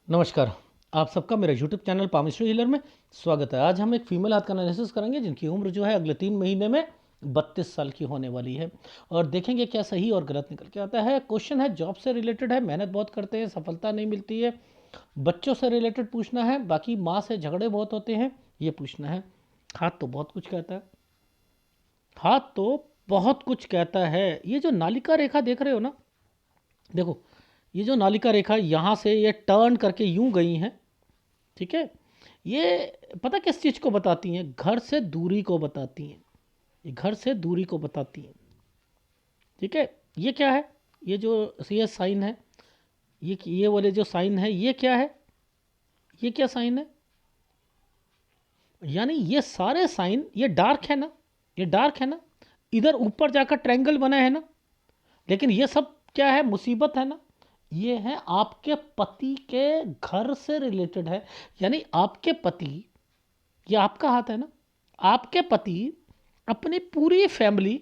नमस्कार। आप सबका मेरे यूट्यूब चैनल पामिस्ट्री हीलर में स्वागत है। आज हम एक फीमेल हाथ का एनालिसिस करेंगे जिनकी उम्र जो है अगले 3 महीने में 32 साल की होने वाली है और देखेंगे क्या सही और गलत निकल के आता है। क्वेश्चन है जॉब से रिलेटेड है, मेहनत बहुत करते हैं, सफलता नहीं मिलती है। बच्चों से रिलेटेड पूछना है, बाकी माँ से झगड़े बहुत होते हैं, ये पूछना है। हाथ तो बहुत कुछ कहता है, हाथ तो बहुत कुछ कहता है। ये जो नालिका रेखा देख रहे हो ना, देखो ये जो नालिका रेखा यहाँ से ये टर्न करके यूं गई हैं, ठीक है। ये पता किस चीज़ को बताती हैं? घर से दूरी को बताती हैं। ये घर से दूरी को बताती हैं, ठीक है। ये क्या है? ये साइन है, ये वाले जो साइन है ये क्या है? ये क्या साइन है? यानी ये सारे साइन ये डार्क है ना, ये डार्क है ना। इधर ऊपर जाकर ट्रायंगल बना है ना, लेकिन ये सब क्या है? मुसीबत है ना। ये है आपके पति के घर से रिलेटेड है। यानी आपके पति, ये आपका हाथ है ना, आपके पति अपनी पूरी फैमिली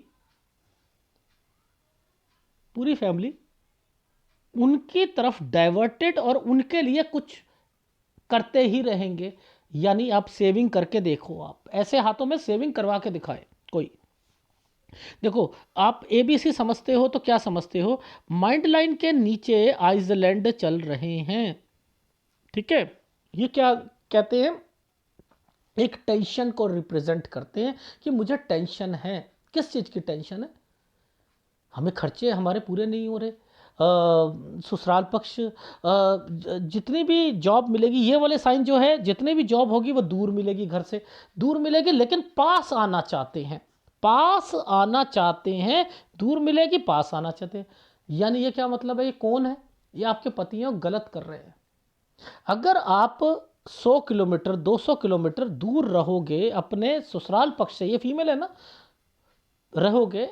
उनकी तरफ डाइवर्टेड और उनके लिए कुछ करते ही रहेंगे। यानी आप सेविंग करके देखो, आप ऐसे हाथों में सेविंग करवा के दिखाए कोई। देखो आप एबीसी समझते हो तो क्या समझते हो? माइंड लाइन के नीचे आइसलैंड चल रहे हैं, ठीक है। ये क्या कहते हैं? एक टेंशन को रिप्रेजेंट करते हैं कि मुझे टेंशन है। किस चीज़ की टेंशन है? हमें खर्चे हमारे पूरे नहीं हो रहे। ससुराल पक्ष, जितनी भी जॉब मिलेगी, ये वाले साइन जो है, जितनी भी जॉब होगी वो दूर मिलेगी, घर से दूर मिलेगी, लेकिन पास आना चाहते हैं, पास आना चाहते हैं। दूर मिलेगी, पास आना चाहते हैं। यानी ये क्या मतलब है? ये कौन है? ये आपके पति हैं, गलत कर रहे हैं। अगर आप 100 किलोमीटर 200 किलोमीटर दूर रहोगे अपने ससुराल पक्ष से, ये फीमेल है ना, रहोगे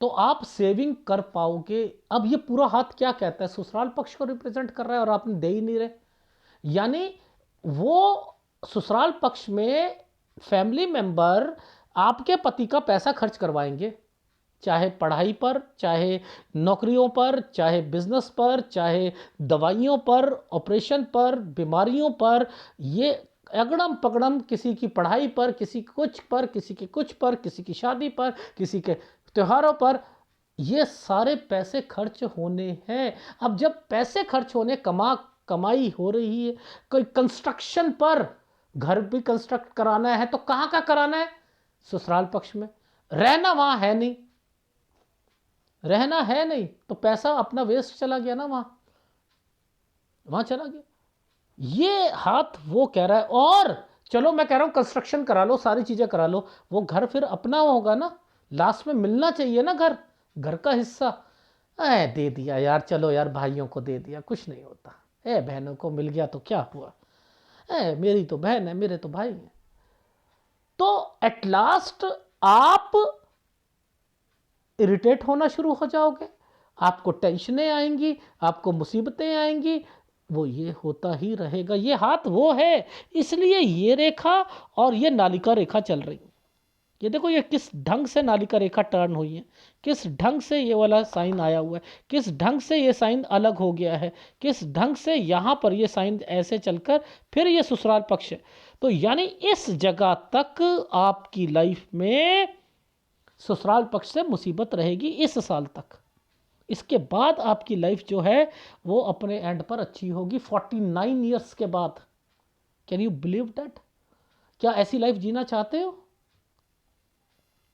तो आप सेविंग कर पाओगे। अब ये पूरा हाथ क्या कहता है? ससुराल पक्ष को रिप्रेजेंट कर रहा है और आपने दे ही नहीं रहे। यानी वो ससुराल पक्ष में फैमिली मेंबर आपके पति का पैसा खर्च करवाएंगे, चाहे पढ़ाई पर, चाहे नौकरियों पर, चाहे बिजनेस पर, चाहे दवाइयों पर, ऑपरेशन पर, बीमारियों पर। ये अगड़म पगड़म किसी की पढ़ाई पर, किसी कुछ पर, किसी के कुछ पर, किसी की शादी पर, किसी के त्योहारों पर, ये सारे पैसे खर्च होने हैं। अब जब पैसे खर्च होने, कमाई हो रही है, कोई कंस्ट्रक्शन पर, घर भी कंस्ट्रक्ट कराना है तो कहाँ का कराना है? ससुराल पक्ष में। रहना वहाँ है नहीं, रहना है नहीं, तो पैसा अपना वेस्ट चला गया ना, वहाँ चला गया। ये हाथ वो कह रहा है। और चलो मैं कह रहा हूँ कंस्ट्रक्शन करा लो, सारी चीज़ें करा लो, वो घर फिर अपना होगा ना, लास्ट में मिलना चाहिए ना, घर घर का हिस्सा। दे दिया यार, चलो यार भाइयों को दे दिया, कुछ नहीं होता। बहनों को मिल गया तो क्या हुआ? मेरी तो बहन है, मेरे तो भाई हैं। तो एट लास्ट आप इरिटेट होना शुरू हो जाओगे, आपको टेंशनें आएंगी, आपको मुसीबतें आएंगी। वो ये होता ही रहेगा। ये हाथ वो है, इसलिए ये रेखा और ये नालिका रेखा चल रही है। ये देखो ये किस ढंग से नालिका रेखा टर्न हुई है, किस ढंग से ये वाला साइन आया हुआ है, किस ढंग से ये साइन अलग हो गया है, किस ढंग से यहाँ पर ये साइन ऐसे चलकर फिर ये ससुराल पक्ष है। तो यानी इस जगह तक आपकी लाइफ में ससुराल पक्ष से मुसीबत रहेगी इस साल तक। इसके बाद आपकी लाइफ जो है वो अपने एंड पर अच्छी होगी 49 ईयर्स के बाद। Can you believe that? क्या ऐसी लाइफ जीना चाहते हो?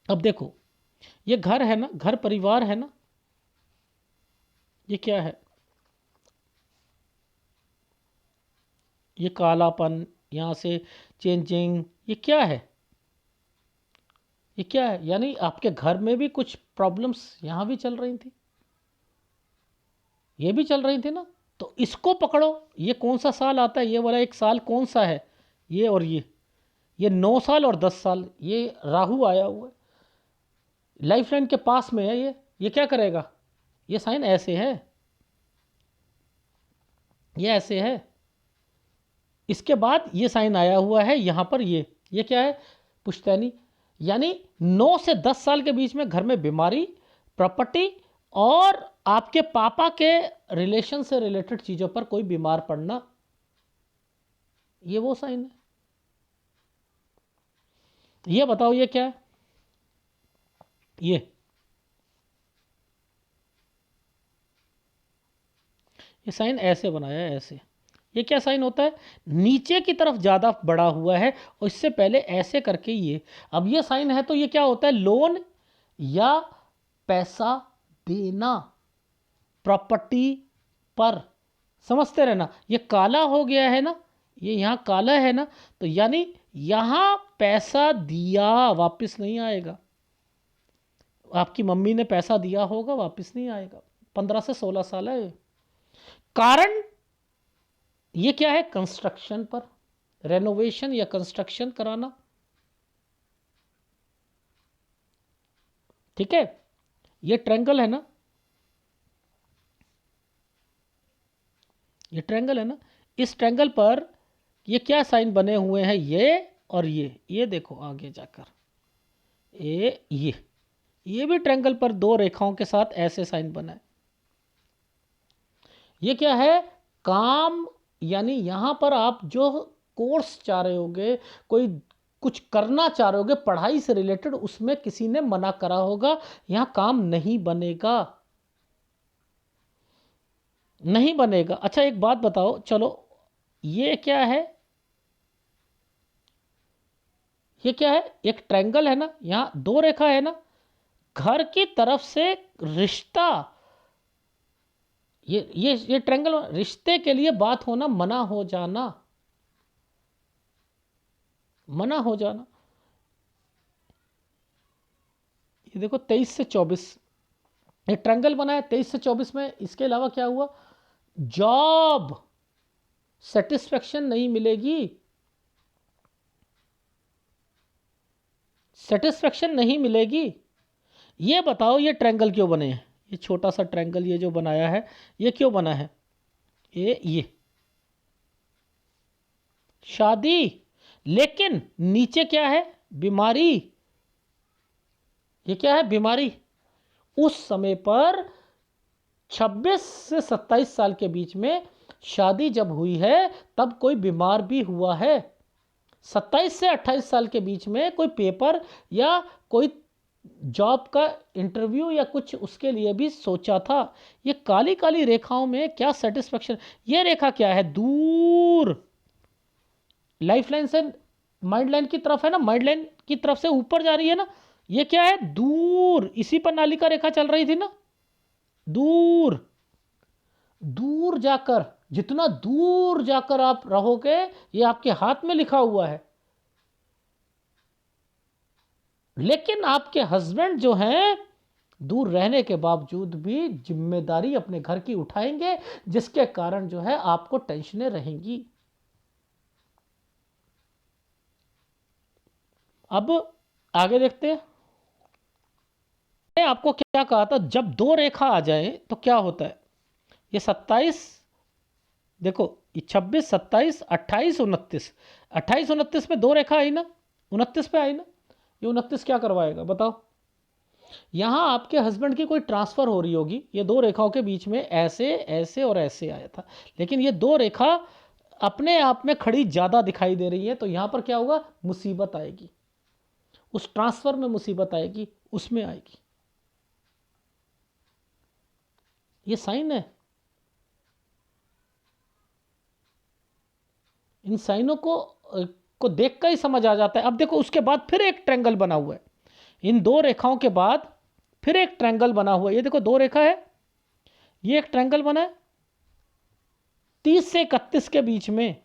अब देखो ये घर है ना, घर परिवार है ना, ये क्या है? ये कालापन, यहाँ से चेंजिंग, ये क्या है? ये क्या है? यानी आपके घर में भी कुछ प्रॉब्लम्स यहाँ भी चल रही थी, ये भी चल रही थी ना। तो इसको पकड़ो। ये कौन सा साल आता है? ये वाला एक साल कौन सा है? ये और ये 9 साल और 10 साल, ये राहु आया हुआ है, लाइफ लाइन के पास में है। ये क्या करेगा? ये साइन ऐसे है, ये ऐसे है। इसके बाद ये साइन आया हुआ है यहाँ पर, ये क्या है? पुश्तैनी। यानी 9 से 10 साल के बीच में घर में बीमारी, प्रॉपर्टी और आपके पापा के रिलेशन से रिलेटेड चीज़ों पर कोई बीमार पड़ना, ये वो साइन है। ये बताओ ये क्या है? ये साइन ऐसे बनाया है, ऐसे। ये क्या साइन होता है? नीचे की तरफ ज़्यादा बड़ा हुआ है और इससे पहले ऐसे करके ये। अब ये साइन है तो ये क्या होता है? लोन या पैसा देना प्रॉपर्टी पर। समझते रहना, ये काला हो गया है ना, ये यहाँ काला है ना, तो यानी यहाँ पैसा दिया वापस नहीं आएगा। आपकी मम्मी ने पैसा दिया होगा, वापस नहीं आएगा। 15 से 16 साल है। कारण ये क्या है? कंस्ट्रक्शन पर, रेनोवेशन या कंस्ट्रक्शन कराना। ठीक है, ये ट्रायंगल है ना, ये ट्रायंगल है ना। इस ट्रायंगल पर ये क्या साइन बने हुए हैं? ये और ये देखो आगे जाकर, ये भी ट्रायंगल पर दो रेखाओं के साथ ऐसे साइन बना है। ये क्या है? काम, यानी यहां पर आप जो कोर्स चाह रहे होगे, कोई कुछ करना चाह रहे होगे पढ़ाई से रिलेटेड, उसमें किसी ने मना करा होगा, यहां काम नहीं बनेगा, नहीं बनेगा। अच्छा एक बात बताओ, चलो ये क्या है? ये क्या है? एक ट्रायंगल है ना, यहां दो रेखा है ना, घर की तरफ से रिश्ता, ये ट्रायंगल, रिश्ते के लिए बात होना, मना हो जाना, मना हो जाना। ये देखो 23 से 24, ये ट्रायंगल बना है 23 से 24 में। इसके अलावा क्या हुआ? जॉब सेटिस्फेक्शन नहीं मिलेगी, सेटिस्फेक्शन नहीं मिलेगी। ये बताओ ये ट्रायंगल क्यों बने हैं? ये छोटा सा ट्रायंगल ये जो बनाया है, ये क्यों बना है? ये शादी, लेकिन नीचे क्या है? बीमारी। ये क्या है? बीमारी। उस समय पर 26 से 27 साल के बीच में शादी जब हुई है, तब कोई बीमार भी हुआ है। 27 से 28 साल के बीच में कोई पेपर या कोई जॉब का इंटरव्यू या कुछ उसके लिए भी सोचा था। ये काली काली रेखाओं में क्या सेटिस्फेक्शन? ये रेखा क्या है? दूर, लाइफ लाइन से माइंड लाइन की तरफ है ना, माइंड लाइन की तरफ से ऊपर जा रही है ना। ये क्या है? दूर। इसी पर नालिका रेखा चल रही थी ना, दूर। दूर जाकर, जितना दूर जाकर आप रहोगे, ये आपके हाथ में लिखा हुआ है। लेकिन आपके हस्बैंड जो हैं, दूर रहने के बावजूद भी जिम्मेदारी अपने घर की उठाएंगे, जिसके कारण जो है आपको टेंशनें रहेंगी। अब आगे देखते हैं। मैंने आपको क्या कहा था, जब दो रेखा आ जाए तो क्या होता है? ये 27, देखो ये 26 27 28 29, 28 29 में दो रेखा आई ना, 29 पे आई ना। ये 29 क्या करवाएगा बताओ? यहां आपके हस्बैंड की कोई ट्रांसफर हो रही होगी, ये दो रेखाओं के बीच में ऐसे ऐसे और ऐसे आया था, लेकिन ये दो रेखा अपने आप में खड़ी ज़्यादा दिखाई दे रही है, तो यहां पर क्या होगा? मुसीबत आएगी, उस ट्रांसफर में मुसीबत आएगी, उसमें आएगी। ये साइन है। इन साइनों को देख कर ही समझ आ जाता है। अब देखो उसके बाद फिर एक ट्रायंगल बना हुआ है, इन दो रेखाओं के बाद फिर एक ट्रायंगल बना हुआ है। ये देखो दो रेखा है, ये एक ट्रायंगल बना है 30 से 31 के बीच में।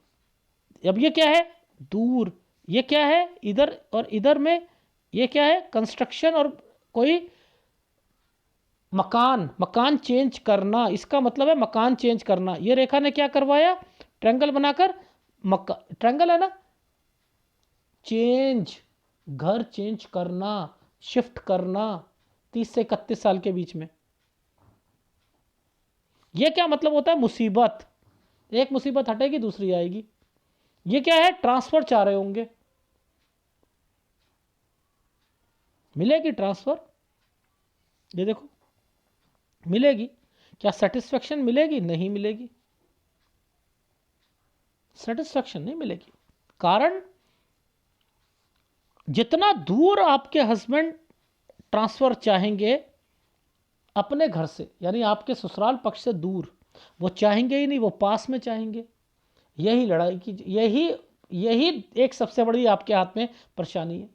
अब ये क्या है? दूर। ये क्या है? इधर और इधर में। ये क्या है? कंस्ट्रक्शन और कोई मकान, मकान चेंज करना, इसका मतलब है मकान चेंज करना। ये रेखा ने क्या करवाया? ट्रायंगल बनाकर, ट्रायंगल है ना, चेंज, घर चेंज करना, शिफ्ट करना 30 से 31 साल के बीच में। यह क्या मतलब होता है? मुसीबत। एक मुसीबत हटेगी दूसरी आएगी। ये क्या है? ट्रांसफर चाह रहे होंगे, मिलेगी ट्रांसफर। ये देखो मिलेगी। क्या सेटिस्फेक्शन मिलेगी? नहीं मिलेगी। सेटिस्फैक्शन नहीं मिलेगी। कारण जितना दूर आपके हस्बैंड ट्रांसफ़र चाहेंगे अपने घर से, यानी आपके ससुराल पक्ष से दूर, वो चाहेंगे ही नहीं, वो पास में चाहेंगे। यही लड़ाई की, यही यही एक सबसे बड़ी आपके हाथ में परेशानी है।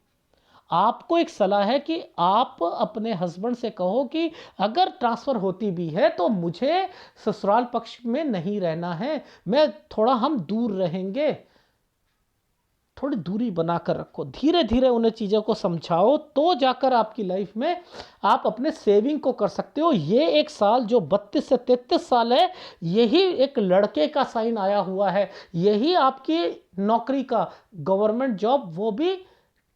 आपको एक सलाह है कि आप अपने हस्बैंड से कहो कि अगर ट्रांसफ़र होती भी है तो मुझे ससुराल पक्ष में नहीं रहना है, मैं थोड़ा, हम दूर रहेंगे, थोड़ी दूरी बनाकर रखो। धीरे धीरे उन्हें चीज़ों को समझाओ, तो जाकर आपकी लाइफ में आप अपने सेविंग को कर सकते हो। ये एक साल जो 32 से 33 साल है, यही एक लड़के का साइन आया हुआ है, यही आपकी नौकरी का, गवर्नमेंट जॉब, वो भी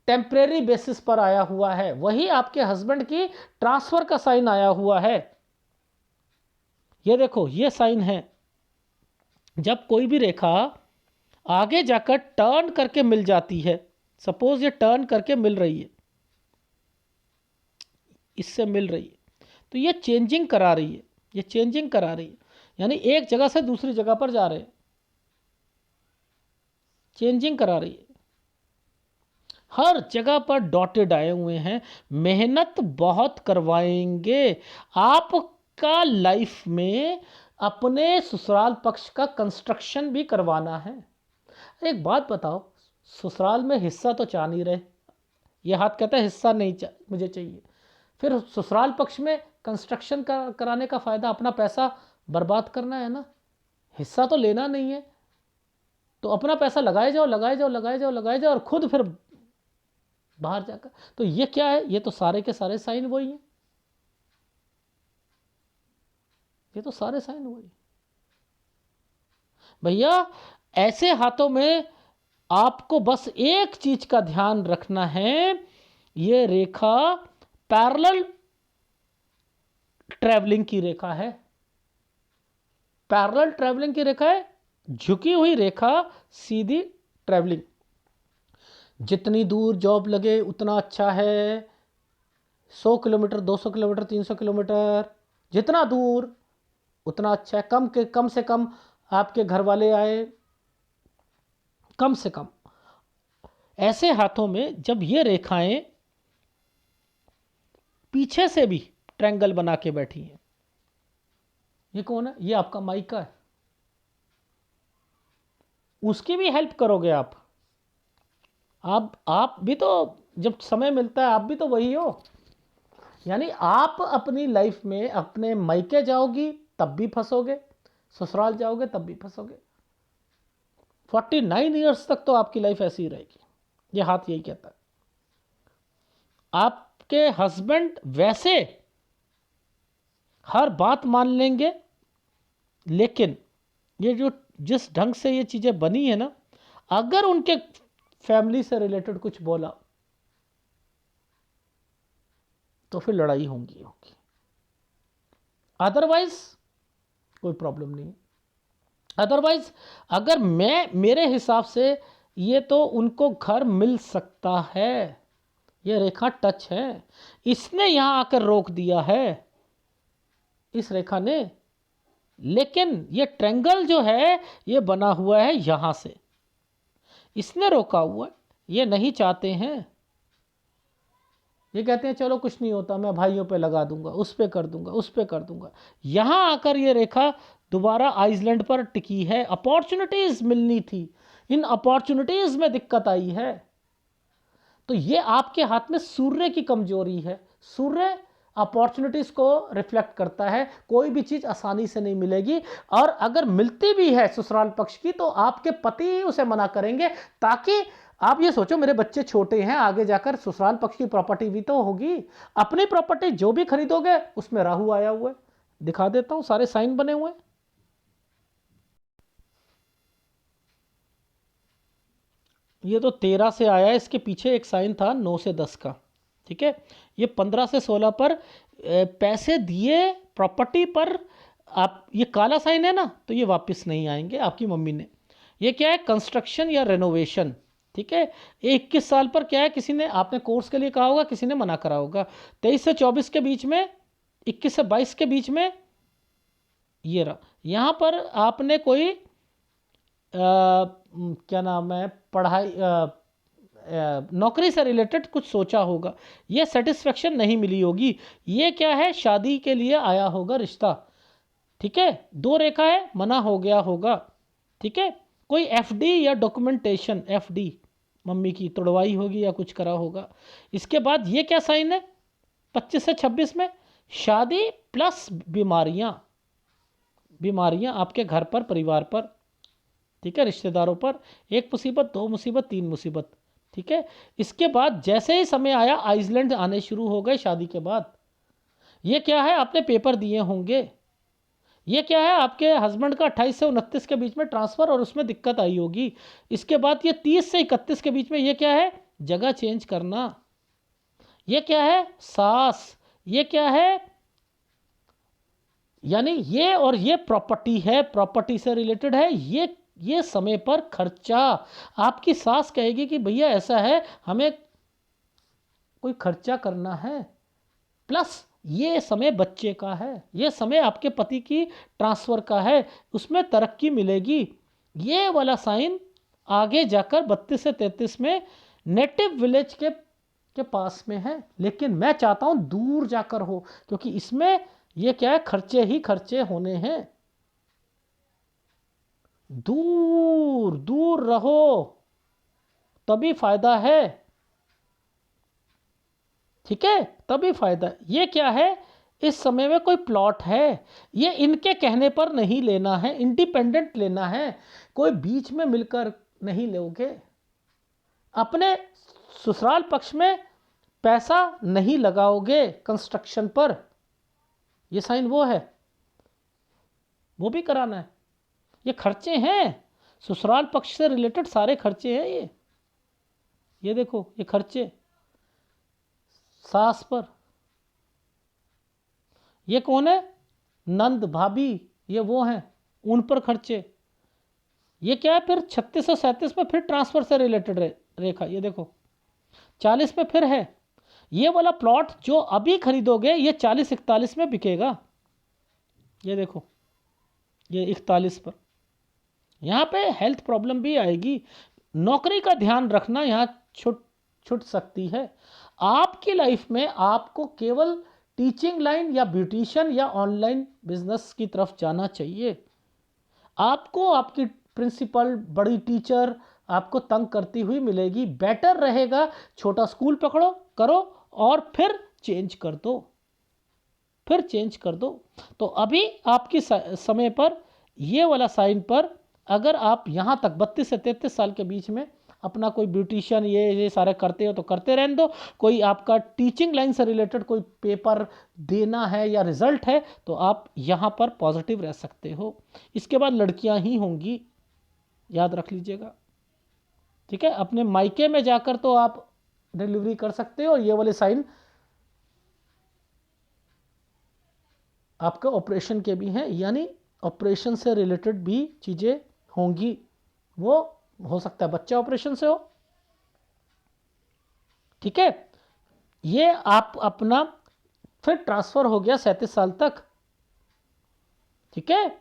टेम्परेरी बेसिस पर आया हुआ है, वही आपके हस्बैंड की ट्रांसफ़र का साइन आया हुआ है। ये देखो, ये साइन है। जब कोई भी रेखा आगे जाकर टर्न करके मिल जाती है, सपोज ये टर्न करके मिल रही है, इससे मिल रही है, तो ये चेंजिंग करा रही है, ये चेंजिंग करा रही है, यानी एक जगह से दूसरी जगह पर जा रहे हैं, चेंजिंग करा रही है। हर जगह पर डॉटेड आए हुए हैं, मेहनत बहुत करवाएंगे आपका। लाइफ में अपने ससुराल पक्ष का कंस्ट्रक्शन भी करवाना है। एक बात बताओ, ससुराल में हिस्सा तो चाह नहीं रहे, ये हाथ कहता है हिस्सा नहीं मुझे चाहिए, फिर ससुराल पक्ष में कंस्ट्रक्शन कराने का फ़ायदा अपना पैसा बर्बाद करना है ना, हिस्सा तो लेना नहीं है। तो अपना पैसा लगाए जाओ, लगाए जाओ, लगाए जाओ, लगाए जाओ, और खुद फिर बाहर जाकर। तो ये क्या है, ये तो सारे के सारे साइन वही हैं, ये तो सारे साइन वही। भैया ऐसे हाथों में आपको बस एक चीज का ध्यान रखना है, ये रेखा पैरेलल ट्रैवलिंग की रेखा है, पैरेलल ट्रैवलिंग की रेखा है, झुकी हुई रेखा, सीधी ट्रैवलिंग। जितनी दूर जॉब लगे उतना अच्छा है, 100 किलोमीटर, 200 किलोमीटर, 300 किलोमीटर, जितना दूर उतना अच्छा है। कम से कम आपके घर वाले आए, कम से कम। ऐसे हाथों में जब ये रेखाएं पीछे से भी ट्रायंगल बना के बैठी हैं, ये कौन है, ये आपका माइका है, उसकी भी हेल्प करोगे आप भी तो, जब समय मिलता है आप भी तो वही हो। यानी आप अपनी लाइफ में अपने मायके जाओगी तब भी फंसोगे, ससुराल जाओगे तब भी फंसोगे। 49 ईयर्स तक तो आपकी लाइफ ऐसी ही रहेगी, ये हाथ यही कहता है। आपके हस्बैंड वैसे हर बात मान लेंगे, लेकिन ये जो जिस ढंग से ये चीज़ें बनी है ना, अगर उनके फैमिली से रिलेटेड कुछ बोला तो फिर लड़ाई होगी। अदरवाइज कोई प्रॉब्लम नहीं है। अदरवाइज अगर मेरे हिसाब से ये तो उनको घर मिल सकता है, ये रेखा टच है, इसने यहां आकर रोक दिया है, इस रेखा ने। लेकिन ये ट्रायंगल जो है ये बना हुआ है यहां से, इसने रोका हुआ है, ये नहीं चाहते हैं। ये कहते हैं चलो कुछ नहीं होता, मैं भाइयों पे लगा दूंगा, उस पे कर दूंगा, उस पे कर दूंगा। यहां आकर ये रेखा दोबारा आइसलैंड पर टिकी है। अपॉर्चुनिटीज मिलनी थी, इन अपॉर्चुनिटीज में दिक्कत आई है। तो ये आपके हाथ में सूर्य की कमजोरी है। सूर्य अपॉर्चुनिटीज को रिफ्लेक्ट करता है, कोई भी चीज आसानी से नहीं मिलेगी, और अगर मिलती भी है ससुराल पक्ष की तो आपके पति ही उसे मना करेंगे, ताकि आप ये सोचो मेरे बच्चे छोटे हैं, आगे जाकर ससुराल पक्ष की प्रॉपर्टी भी तो होगी। अपनी प्रॉपर्टी जो भी खरीदोगे उसमें राहु आया हुआ है, दिखा देता हूं, सारे साइन बने हुए हैं। ये तो 13 से आया है, इसके पीछे एक साइन था 9 से 10 का, ठीक है। ये 15 से 16 पर पैसे दिए प्रॉपर्टी पर, आप ये काला साइन है ना, तो ये वापस नहीं आएंगे आपकी मम्मी ने। ये क्या है, कंस्ट्रक्शन या रेनोवेशन, ठीक है। 21 साल पर क्या है, किसी ने, आपने कोर्स के लिए कहा होगा, किसी ने मना करा होगा। 23 से 24 के बीच में, 21 से 22 के बीच में ये रहा, यहाँ पर आपने कोई क्या नाम है, पढ़ाई, नौकरी से रिलेटेड कुछ सोचा होगा, ये सेटिस्फेक्शन नहीं मिली होगी। ये क्या है, शादी के लिए आया होगा रिश्ता। ठीक है, 2 रेखा है, मना हो गया होगा। ठीक है, कोई एफडी या डॉक्यूमेंटेशन, एफडी मम्मी की तोड़वाई होगी या कुछ करा होगा। इसके बाद ये क्या साइन है, 25 से 26 में शादी प्लस बीमारियां, बीमारियां आपके घर पर, परिवार पर। ठीक है, रिश्तेदारों पर, 1 मुसीबत, 2 मुसीबत, 3 मुसीबत। ठीक है, इसके बाद जैसे ही समय आया आइसलैंड आने शुरू हो गए शादी के बाद। ये क्या है, आपने पेपर दिए होंगे। ये क्या है, आपके हस्बैंड का 28 से 29 के बीच में ट्रांसफ़र और उसमें दिक्कत आई होगी। इसके बाद ये 30 से 31 के बीच में ये क्या है, जगह चेंज करना। ये क्या है, सास। ये क्या है, यानी ये और ये प्रॉपर्टी है, प्रॉपर्टी से रिलेटेड है। ये समय पर खर्चा, आपकी सास कहेगी कि भैया ऐसा है, हमें कोई खर्चा करना है। प्लस ये समय बच्चे का है, ये समय आपके पति की ट्रांसफ़र का है, उसमें तरक्की मिलेगी। ये वाला साइन आगे जाकर 32 से 33 में नेटिव विलेज के पास में है, लेकिन मैं चाहता हूं दूर जाकर हो, क्योंकि इसमें ये क्या है, खर्चे ही खर्चे होने हैं। दूर दूर रहो तभी फायदा है। ठीक है, तभी फायदा। ये क्या है, इस समय में कोई प्लॉट है, ये इनके कहने पर नहीं लेना है, इंडिपेंडेंट लेना है, कोई बीच में मिलकर नहीं लोगे। अपने ससुराल पक्ष में पैसा नहीं लगाओगे कंस्ट्रक्शन पर। ये साइन वो है, वो भी कराना है। ये खर्चे हैं, ससुराल पक्ष से रिलेटेड सारे खर्चे हैं ये देखो, ये खर्चे सास पर। ये कौन है, नंद भाभी, ये वो हैं, उन पर खर्चे। ये क्या है, फिर 36 और 37 में फिर ट्रांसफर से रिलेटेड रेखा। ये देखो 40 में फिर है, ये वाला प्लॉट जो अभी खरीदोगे ये 40-41 में बिकेगा। ये देखो, ये 41 पर। यहाँ पे हेल्थ प्रॉब्लम भी आएगी, नौकरी का ध्यान रखना यहाँ छुट सकती है। आपकी लाइफ में आपको केवल टीचिंग लाइन या ब्यूटिशियन या ऑनलाइन बिजनेस की तरफ जाना चाहिए। आपको आपकी प्रिंसिपल, बड़ी टीचर आपको तंग करती हुई मिलेगी, बेटर रहेगा छोटा स्कूल पकड़ो, करो और फिर चेंज कर दो, फिर चेंज कर दो। तो अभी आपकी समय पर ये वाला साइन पर अगर आप यहाँ तक 32 से 33 साल के बीच में अपना कोई ब्यूटिशियन ये सारे करते हो तो करते रहने दो। कोई आपका टीचिंग लाइन से रिलेटेड कोई पेपर देना है या रिजल्ट है तो आप यहाँ पर पॉजिटिव रह सकते हो। इसके बाद लड़कियाँ ही होंगी, याद रख लीजिएगा। ठीक है, अपने मायके में जाकर तो आप डिलीवरी कर सकते हो। ये वाले साइन आपका ऑपरेशन के भी हैं, यानी ऑपरेशन से रिलेटेड भी चीज़ें होंगी। वो हो सकता है बच्चा ऑपरेशन से हो। ठीक है, ये आप अपना फिर ट्रांसफ़र हो गया 37 साल तक। ठीक है,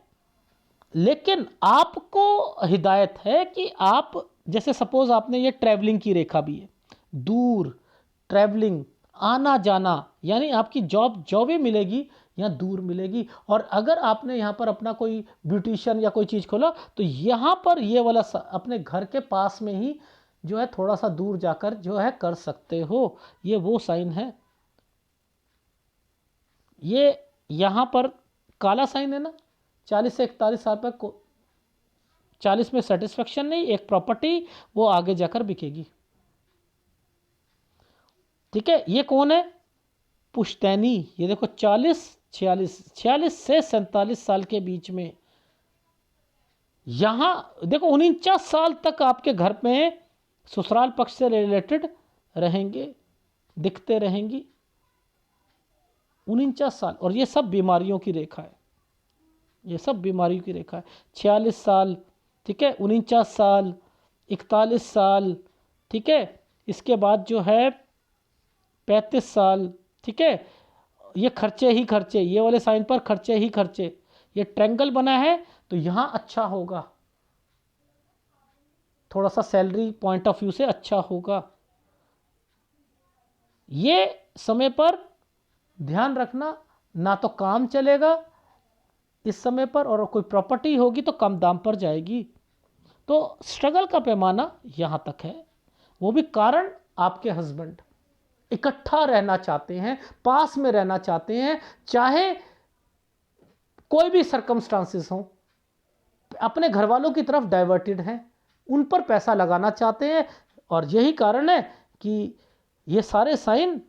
लेकिन आपको हिदायत है कि आप जैसे सपोज आपने ये ट्रैवलिंग की रेखा भी है, दूर ट्रैवलिंग, आना जाना, यानी आपकी जॉब ही मिलेगी यहाँ दूर मिलेगी। और अगर आपने यहाँ पर अपना कोई ब्यूटिशियन या कोई चीज़ खोला तो यहाँ पर ये वाला अपने घर के पास में ही जो है थोड़ा सा दूर जाकर जो है कर सकते हो। ये वो साइन है। ये यहाँ पर काला साइन है ना, 40 से 41 साल पर 40 में सेटिस्फेक्शन नहीं, एक प्रॉपर्टी वो आगे जाकर बिकेगी। ठीक है, ये कौन है, पुश्तैनी। ये देखो 46 से 47 साल के बीच में, यहां देखो 49 साल तक आपके घर में ससुराल पक्ष से रिलेटेड रहेंगे, दिखते रहेंगी 49 साल। और ये सब बीमारियों की रेखा है, ये सब बीमारियों की रेखा है। 46 साल, ठीक है, 49 साल, 41 साल, ठीक है, इसके बाद जो है 35 साल। ठीक है, ये खर्चे ही खर्चे, ये वाले साइन पर खर्चे ही खर्चे। ये ट्रायंगल बना है तो यहाँ अच्छा होगा, थोड़ा सा सैलरी पॉइंट ऑफ व्यू से अच्छा होगा। ये समय पर ध्यान रखना, ना तो काम चलेगा इस समय पर, और कोई प्रॉपर्टी होगी तो कम दाम पर जाएगी। तो स्ट्रगल का पैमाना यहां तक है। वो भी कारण आपके हस्बैंड इकट्ठा रहना चाहते हैं, पास में रहना चाहते हैं, चाहे कोई भी सरकमस्टांसिस हो, अपने घर वालों की तरफ डाइवर्टेड हैं, उन पर पैसा लगाना चाहते हैं। और यही कारण है कि ये सारे साइन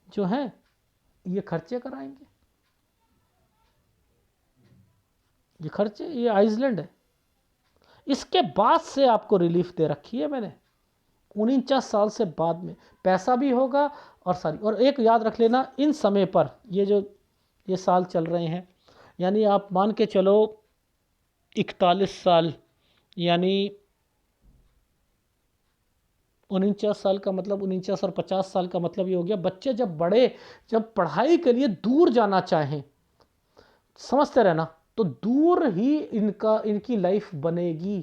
जो हैं ये खर्चे कराएंगे। ये खर्चे, ये आइसलैंड है। इसके बाद से आपको रिलीफ दे रखी है मैंने, 49 साल से बाद में पैसा भी होगा और सारी। और एक याद रख लेना, इन समय पर ये जो ये साल चल रहे हैं, यानी आप मान के चलो 41 साल, यानी 49 साल का मतलब 49 और 50 साल का मतलब ये हो गया, बच्चे जब बड़े, जब पढ़ाई के लिए दूर जाना चाहें, समझते रहना, तो दूर ही इनकी लाइफ बनेगी।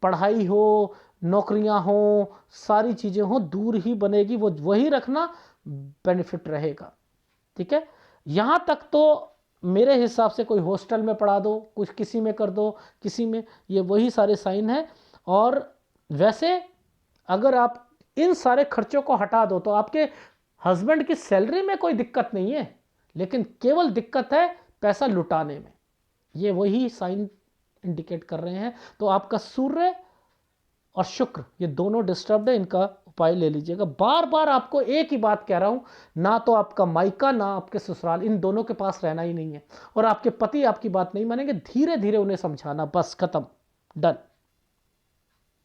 पढ़ाई हो, नौकरियां हो, सारी चीज़ें हो, दूर ही बनेगी। वो वही रखना बेनिफिट रहेगा। ठीक है, यहाँ तक तो मेरे हिसाब से कोई हॉस्टल में पढ़ा दो, कुछ किसी में कर दो, किसी में, ये वही सारे साइन हैं। और वैसे अगर आप इन सारे खर्चों को हटा दो तो आपके हस्बैंड की सैलरी में कोई दिक्कत नहीं है, लेकिन केवल दिक्कत है पैसा लुटाने में। ये वही साइन इंडिकेट कर रहे हैं। तो आपका सूर्य और शुक्र ये दोनों डिस्टर्ब्ड है, इनका उपाय ले लीजिएगा। बार बार आपको एक ही बात कह रहा हूं, ना तो आपका मायका ना आपके ससुराल, इन दोनों के पास रहना ही नहीं है। और आपके पति आपकी बात नहीं मानेंगे, धीरे धीरे उन्हें समझाना, बस खत्म, डन।